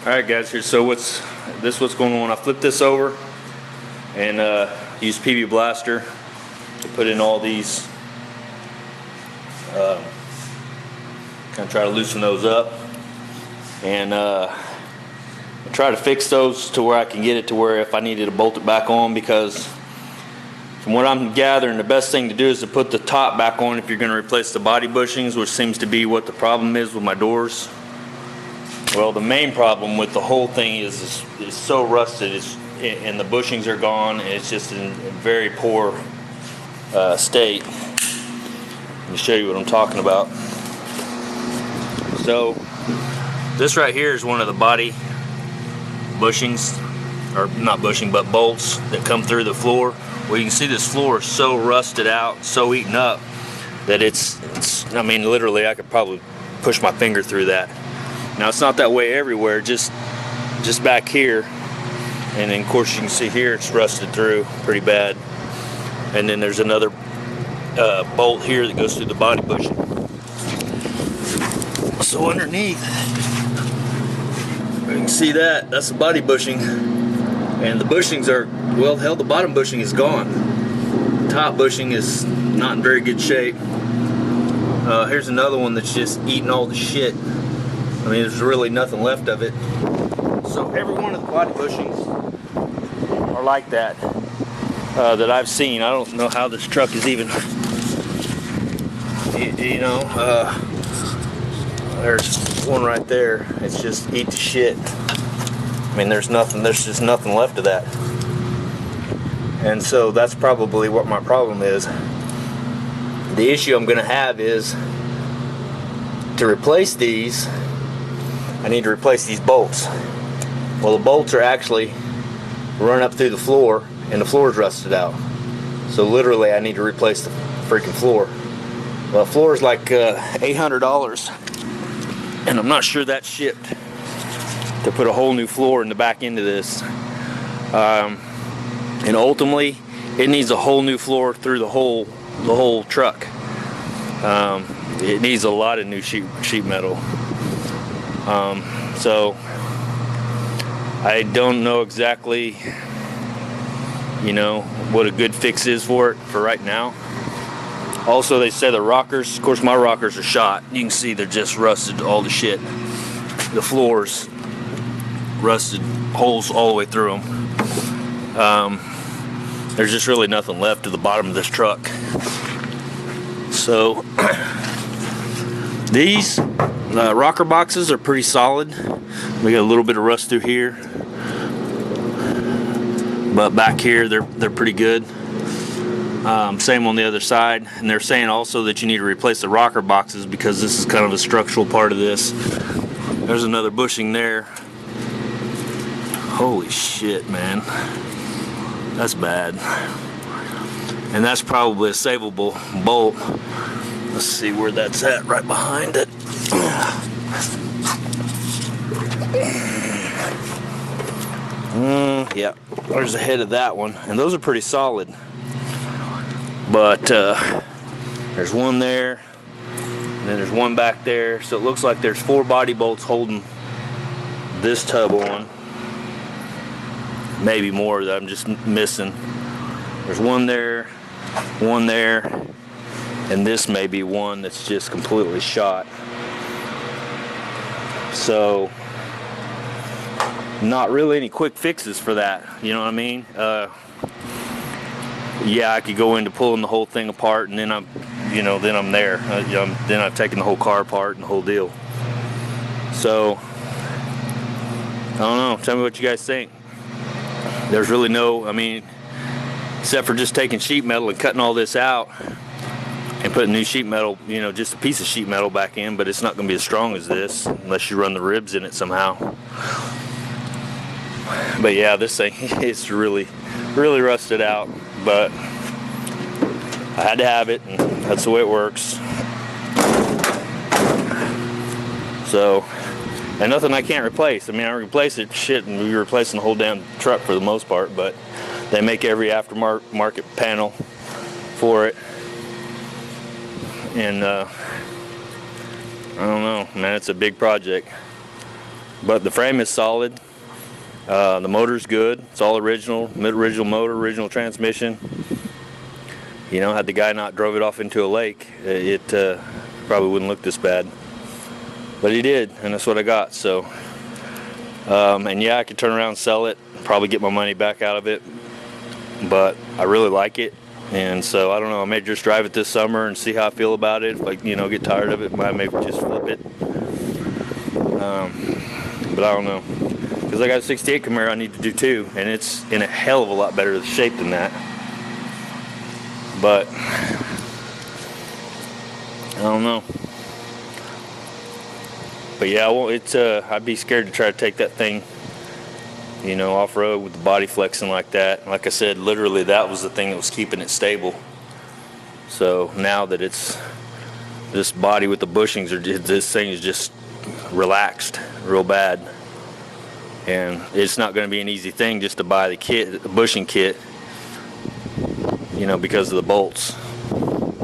Alright guys, so what's going on. I flipped this over and used PB Blaster to put in all these, kind of try to loosen those up, and try to fix those to where I can get it to where if I needed to bolt it back on, because from what I'm gathering, the best thing to do is to put the top back on if you're going to replace the body bushings, which seems to be what the problem is with my doors. Well, the main problem with the whole thing is it's so rusted, and the bushings are gone, and it's just in a very poor state. Let me show you what I'm talking about. So this right here is one of the body bushings, or not bushing, but bolts that come through the floor. Well, you can see this floor is so rusted out, so eaten up, that it's I mean, literally I could probably push my finger through that. Now it's not that way everywhere, just back here, and then of course you can see here it's rusted through pretty bad. And then there's another bolt here that goes through the body bushing. So underneath, you can see that's the body bushing, and the bushings are, well, hell, the bottom bushing is gone. The top bushing is not in very good shape. Here's another one that's just eating all the shit. I mean, there's really nothing left of it. So every one of the body bushings are like that, that I've seen. I don't know how this truck is even, you know, there's one right there. It's just eat the shit. I mean, there's just nothing left of that. And so that's probably what my problem is. The issue I'm gonna have is to replace these. I need to replace these bolts. Well, the bolts are actually run up through the floor, and the floor is rusted out. So literally I need to replace the freaking floor. Well, the floor is like $800, and I'm not sure that's shipped to put a whole new floor in the back end of this. And ultimately it needs a whole new floor through the whole truck. It needs a lot of new sheet metal. So I don't know exactly, you know, what a good fix is for it for right now. Also, they say the rockers, of course my rockers are shot. You can see they're just rusted all the shit. The floors rusted, holes all the way through them. There's just really nothing left to the bottom of this truck. So these rocker boxes are pretty solid. We got a little bit of rust through here, but back here they're pretty good. Same on the other side. And they're saying also that you need to replace the rocker boxes because this is kind of a structural part of this. There's another bushing there. Holy shit, man, that's bad. And that's probably a savable bolt. Let's see where that's at, right behind it. Yeah, there's the head of that one, and those are pretty solid. But there's one there, and then there's one back there. So it looks like there's 4 body bolts holding this tub on. Maybe more that I'm just missing. There's one there, and this may be one that's just completely shot. So not really any quick fixes for that, you know what I mean? Yeah, I could go into pulling the whole thing apart, and then I'm there. Then I've taken the whole car apart and the whole deal. So I don't know, tell me what you guys think. There's really no, I mean, except for just taking sheet metal and cutting all this out and putting new sheet metal, you know, just a piece of sheet metal back in, but it's not going to be as strong as this unless you run the ribs in it somehow. But yeah, this thing is really rusted out, but I had to have it, and that's the way it works. So, and nothing I can't replace. I mean, I replace it, shit, and we're replacing the whole damn truck for the most part, but they make every aftermarket panel for it. And I don't know, man, it's a big project. but the frame is solid. The motor's good. It's all original motor, original transmission. You know, had the guy not drove it off into a lake, it probably wouldn't look this bad. But he did, and that's what I got. So, and yeah, I could turn around and sell it, probably get my money back out of it. But I really like it, and so I don't know. I may just drive it this summer and see how I feel about it. If I, you know, get tired of it, I may just flip it. But I don't know, because I got a '68 Camaro I need to do too, and it's in a hell of a lot better shape than that. But I don't know. But yeah, I'd be scared to try to take that thing, you know, off-road with the body flexing like that. Like I said, literally that was the thing that was keeping it stable. So now that it's this body with the bushings, this thing is just relaxed real bad. And it's not going to be an easy thing just to buy the kit, the bushing kit, you know, because of the bolts.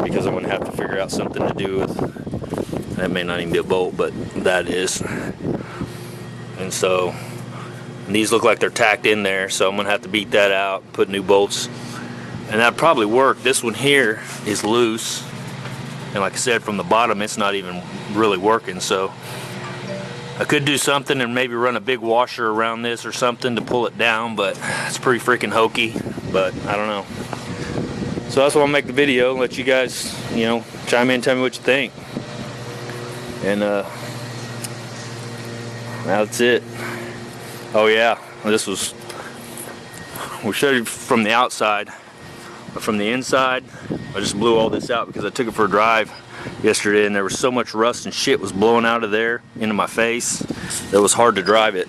Because I'm going to have to figure out something to do with, that may not even be a bolt, but that is. And so these look like they're tacked in there, so I'm going to have to beat that out, put new bolts. And that'd probably work. This one here is loose. And like I said, from the bottom, it's not even really working. So I could do something and maybe run a big washer around this or something to pull it down, but it's pretty freaking hokey. But I don't know. So that's why I'll make the video, let you guys, you know, chime in, tell me what you think. And that's it. Oh yeah, we showed you from the outside, but from the inside, I just blew all this out because I took it for a drive yesterday, and there was so much rust and shit was blowing out of there into my face that it was hard to drive it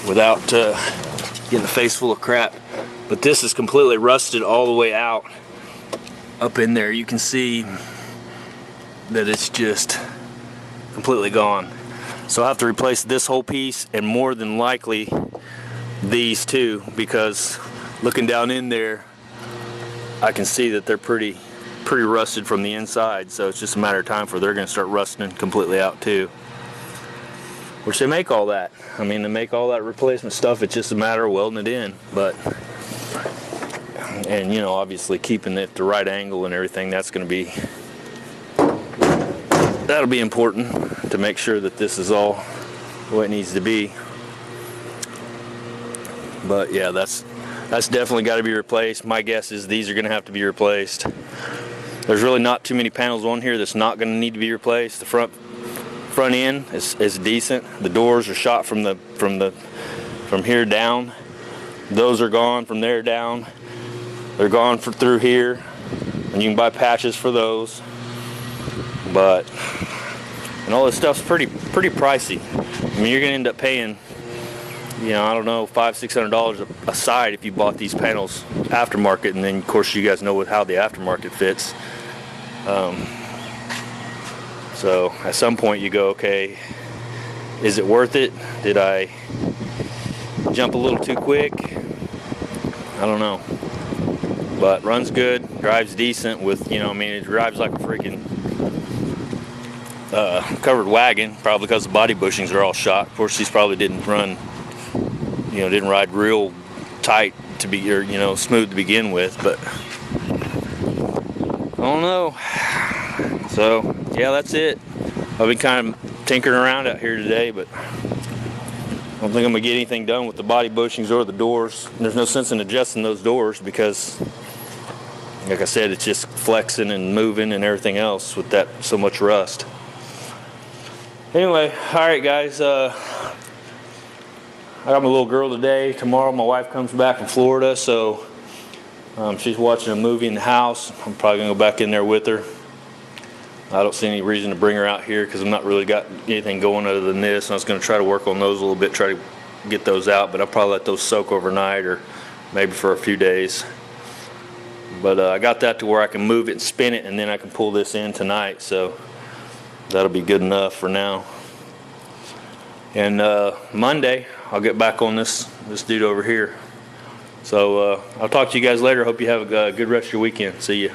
without getting the face full of crap. But this is completely rusted all the way out. Up in there, you can see that it's just completely gone. So I'll have to replace this whole piece, and more than likely these two, because looking down in there, I can see that they're pretty rusted from the inside. So it's just a matter of time before they're going to start rusting completely out too. Which they make all that. I mean, they make all that replacement stuff. It's just a matter of welding it in. But, and you know, obviously keeping it the right angle and everything, that'll be important to make sure that this is all what it needs to be. But yeah, that's definitely got to be replaced. My guess is these are going to have to be replaced. There's really not too many panels on here that's not going to need to be replaced. The front end is decent. The doors are shot from here down. Those are gone from there down. They're gone through here, and you can buy patches for those. But, and all this stuff's pretty pricey. I mean, you're gonna end up paying, you know, I don't know, $500-600 a side if you bought these panels aftermarket, and then of course you guys know how the aftermarket fits. So at some point you go, okay, is it worth it? Did I jump a little too quick? I don't know. But runs good, drives decent with, you know, I mean, it drives like a freaking covered wagon, probably because the body bushings are all shot. Of course, these probably didn't run, you know, didn't ride real tight to be, or, you know, smooth to begin with, but I don't know. So yeah, that's it. I've been kind of tinkering around out here today, but I don't think I'm gonna get anything done with the body bushings or the doors. There's no sense in adjusting those doors because, like I said, it's just flexing and moving and everything else with that so much rust. Anyway, all right, guys. I got my little girl today. Tomorrow, my wife comes back from Florida, so she's watching a movie in the house. I'm probably gonna go back in there with her. I don't see any reason to bring her out here because I'm not really got anything going other than this. And I was going to try to work on those a little bit, try to get those out, but I'll probably let those soak overnight or maybe for a few days. But I got that to where I can move it and spin it, and then I can pull this in tonight. So that'll be good enough for now. And Monday, I'll get back on this dude over here. So I'll talk to you guys later. Hope you have a good rest of your weekend. See ya.